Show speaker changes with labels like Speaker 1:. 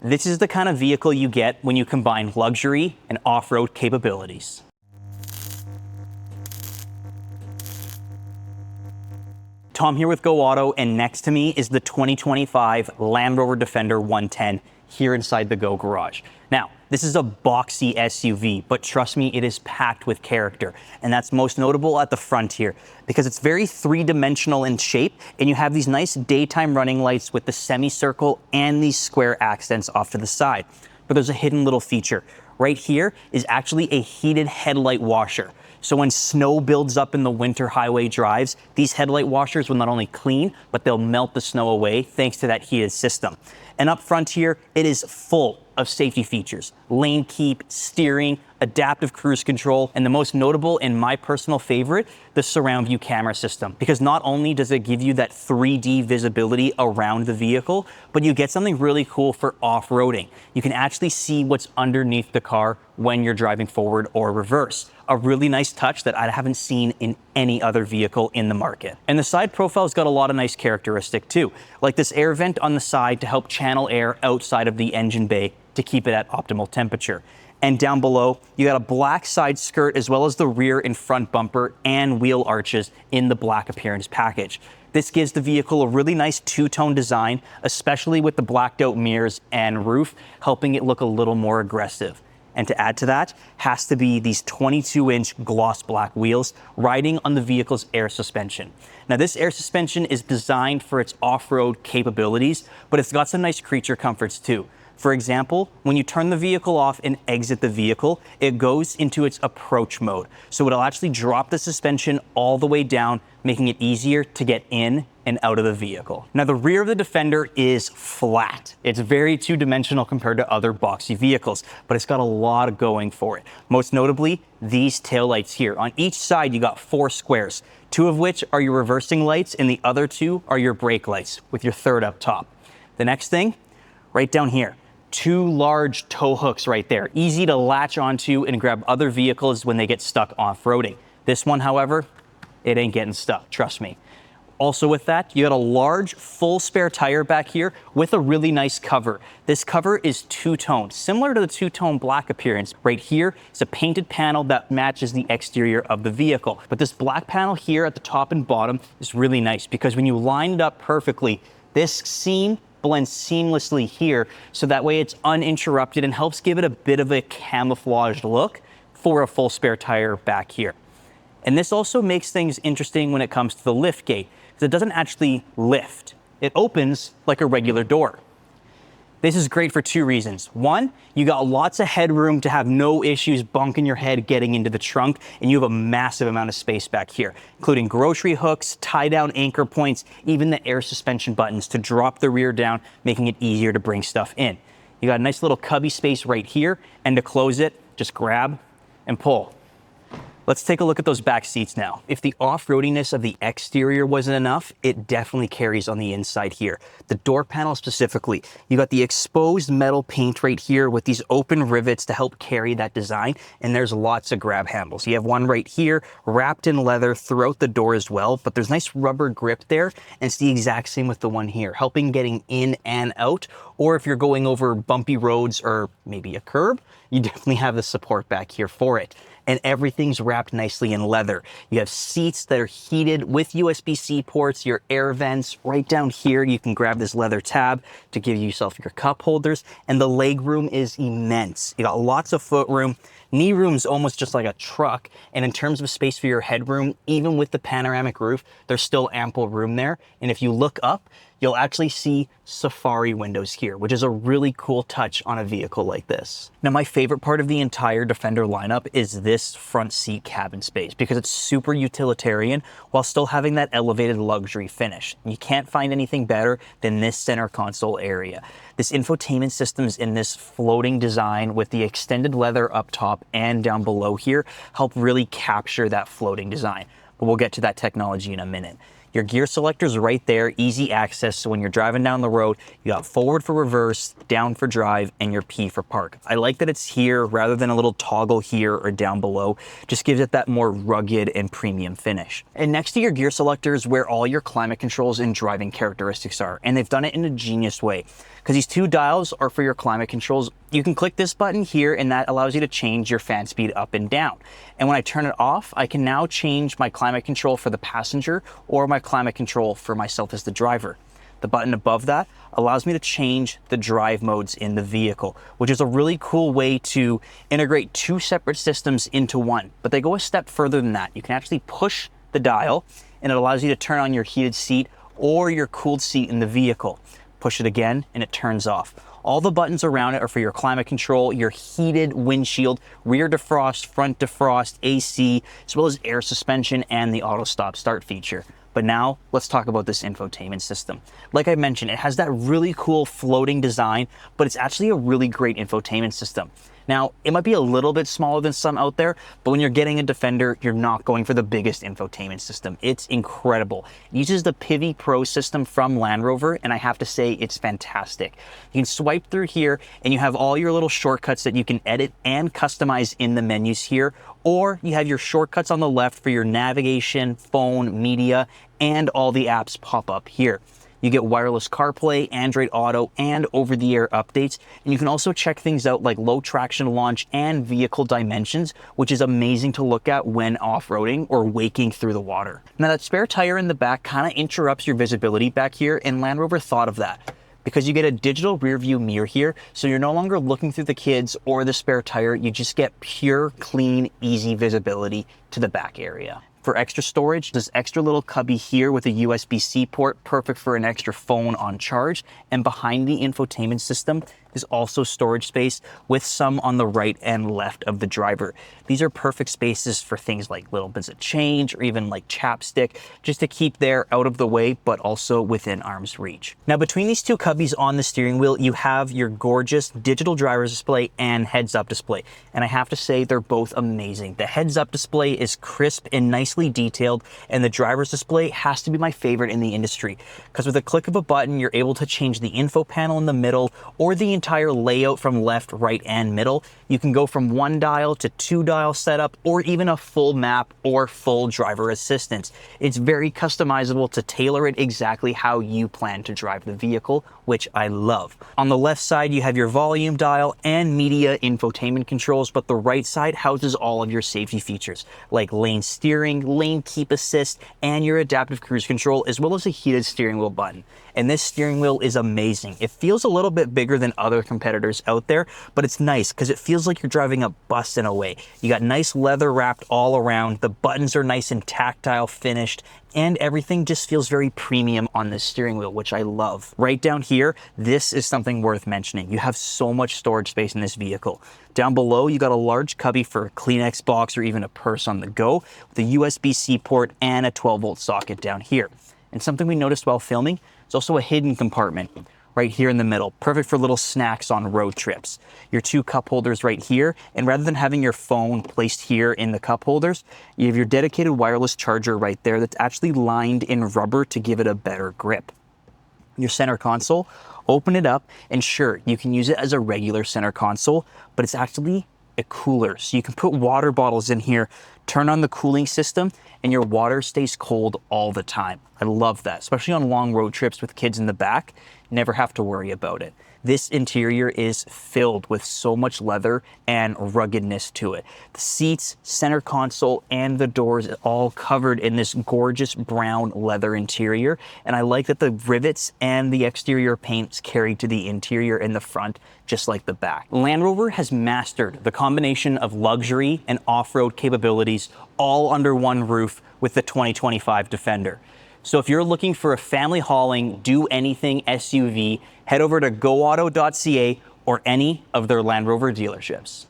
Speaker 1: This is the kind of vehicle you get when you combine luxury and off-road capabilities. Tom here with Go Auto, and next to me is the 2025 Land Rover Defender 110 here inside the Go garage. Now, this is a boxy SUV, but trust me, it is packed with character. And that's most notable at the front here, because it's very three-dimensional in shape, and you have these nice daytime running lights with the semicircle and these square accents off to the side. But there's a hidden little feature. Right here is actually a heated headlight washer. So when snow builds up in the winter highway drives, these headlight washers will not only clean, but they'll melt the snow away thanks to that heated system. And up front here, it is full of safety features: lane keep, steering, adaptive cruise control, and the most notable and my personal favorite, the surround view camera system. Because not only does it give you that 3D visibility around the vehicle, but you get something really cool for off-roading. You can actually see what's underneath the car when you're driving forward or reverse. A really nice touch that I haven't seen in any other vehicle in the market. And the side profile's got a lot of nice characteristic too, like this air vent on the side to help channel air outside of the engine bay to keep it at optimal temperature. And down below, you got a black side skirt as well as the rear and front bumper and wheel arches in the black appearance package. This gives the vehicle a really nice two-tone design, especially with the blacked out mirrors and roof, helping it look a little more aggressive. And to add to that, has to be these 22-inch gloss black wheels riding on the vehicle's air suspension. Now, this air suspension is designed for its off-road capabilities, but it's got some nice creature comforts too. For example, when you turn the vehicle off and exit the vehicle, it goes into its approach mode. So it'll actually drop the suspension all the way down, making it easier to get in and out of the vehicle. Now, the rear of the Defender is flat. It's very two-dimensional compared to other boxy vehicles, but it's got a lot going for it. Most notably, these taillights here. On each side, you got 4 squares, 2 of which are your reversing lights, and the other 2 are your brake lights, with your third up top. The next thing, right down here, 2 large tow hooks right there, easy to latch onto and grab other vehicles when they get stuck off-roading. This one, however, it ain't getting stuck, trust me. Also with that, you got a large full spare tire back here with a really nice cover. This cover is two-tone, similar to the two-tone black appearance. Right here is a painted panel that matches the exterior of the vehicle. But this black panel here at the top and bottom is really nice because when you line it up perfectly, this seam blends seamlessly here, so that way it's uninterrupted and helps give it a bit of a camouflaged look for a full spare tire back here. And this also makes things interesting when it comes to the lift gate, because it doesn't actually lift. It opens like a regular door. This is great for 2 reasons. One, you got lots of headroom to have no issues bunking your head getting into the trunk, and you have a massive amount of space back here, including grocery hooks, tie-down anchor points, even the air suspension buttons to drop the rear down, making it easier to bring stuff in. You got a nice little cubby space right here, and to close it, just grab and pull. Let's take a look at those back seats now. If the off-roadiness of the exterior wasn't enough, it definitely carries on the inside here. The door panel specifically, you got the exposed metal paint right here with these open rivets to help carry that design, and there's lots of grab handles. You have one right here wrapped in leather throughout the door as well, but there's nice rubber grip there, and it's the exact same with the one here, helping getting in and out, or if you're going over bumpy roads or maybe a curb, you definitely have the support back here for it. And everything's wrapped nicely in leather. You have seats that are heated with USB-C ports, your air vents. Right down here, you can grab this leather tab to give yourself your cup holders, and the leg room is immense. You got lots of foot room. Knee room's almost just like a truck, and in terms of space for your headroom, even with the panoramic roof, there's still ample room there. And if you look up, you'll actually see safari windows here, which is a really cool touch on a vehicle like this. Now, my favorite part of the entire Defender lineup is this front seat cabin space because it's super utilitarian while still having that elevated luxury finish. You can't find anything better than this center console area. This infotainment system is in this floating design with the extended leather up top and down below here help really capture that floating design. But we'll get to that technology in a minute. Your gear selector is right there, easy access. So when you're driving down the road, you got forward for reverse, down for drive, and your P for park. I like that it's here rather than a little toggle here or down below. Just gives it that more rugged and premium finish. And next to your gear selector is where all your climate controls and driving characteristics are. And they've done it in a genius way, because these two dials are for your climate controls. You can click this button here and that allows you to change your fan speed up and down. And when I turn it off, I can now change my climate control for the passenger or my climate control for myself as the driver. The button above that allows me to change the drive modes in the vehicle, which is a really cool way to integrate two separate systems into one. But they go a step further than that. You can actually push the dial and it allows you to turn on your heated seat or your cooled seat in the vehicle. Push it again and it turns off. All the buttons around it are for your climate control, your heated windshield, rear defrost, front defrost, AC, as well as air suspension and the auto stop start feature. But now let's talk about this infotainment system. Like I mentioned, it has that really cool floating design, but it's actually a really great infotainment system. Now, it might be a little bit smaller than some out there, but when you're getting a Defender, you're not going for the biggest infotainment system. It's incredible. It uses the Pivi Pro system from Land Rover, and I have to say it's fantastic. You can swipe through here, and you have all your little shortcuts that you can edit and customize in the menus here, or you have your shortcuts on the left for your navigation, phone, media, and all the apps pop up here. You get wireless CarPlay, Android Auto, and over-the-air updates. And you can also check things out like low traction launch and vehicle dimensions, which is amazing to look at when off-roading or waking through the water. Now that spare tire in the back kind of interrupts your visibility back here, and Land Rover thought of that, because you get a digital rear view mirror here, so you're no longer looking through the kids or the spare tire. You just get pure, clean, easy visibility to the back area. For extra storage, this extra little cubby here with a USB-C port, perfect for an extra phone on charge. And behind the infotainment system is also storage space with some on the right and left of the driver. These are perfect spaces for things like little bits of change or even like chapstick, just to keep there out of the way, but also within arm's reach. Now, between these two cubbies on the steering wheel, you have your gorgeous digital driver's display and heads-up display. And I have to say, they're both amazing. The heads-up display is crisp and nicely detailed, and the driver's display has to be my favorite in the industry, because with a click of a button, you're able to change the info panel in the middle or the entire layout from left, right, and middle. You can go from one dial to two dial setup, or even a full map or full driver assistance. It's very customizable to tailor it exactly how you plan to drive the vehicle, which I love. On the left side, you have your volume dial and media infotainment controls, but the right side houses all of your safety features like lane steering, lane keep assist, and your adaptive cruise control, as well as a heated steering wheel button. And this steering wheel is amazing. It feels a little bit bigger than other competitors out there, but it's nice because it feels like you're driving a bus in a way. You got nice leather wrapped all around. The buttons are nice and tactile finished, and everything just feels very premium on this steering wheel, which I love. Right down here, this is something worth mentioning. You have so much storage space in this vehicle. Down below, you got a large cubby for a Kleenex box or even a purse on the go, with a USB-C port and a 12-volt socket down here. And something we noticed while filming, it's also a hidden compartment right here in the middle, perfect for little snacks on road trips. Your two cup holders right here, and rather than having your phone placed here in the cup holders, you have your dedicated wireless charger right there that's actually lined in rubber to give it a better grip. Your center console, open it up, and sure, you can use it as a regular center console, but it's actually a cooler. So you can put water bottles in here, turn on the cooling system, and your water stays cold all the time. I love that, especially on long road trips with kids in the back. Never have to worry about it. This interior is filled with so much leather and ruggedness to it. The seats, center console, and the doors are all covered in this gorgeous brown leather interior. And I like that the rivets and the exterior paints carry to the interior in the front, just like the back. Land Rover has mastered the combination of luxury and off-road capabilities all under one roof with the 2025 Defender. So if you're looking for a family hauling, do-anything SUV, head over to goauto.ca or any of their Land Rover dealerships.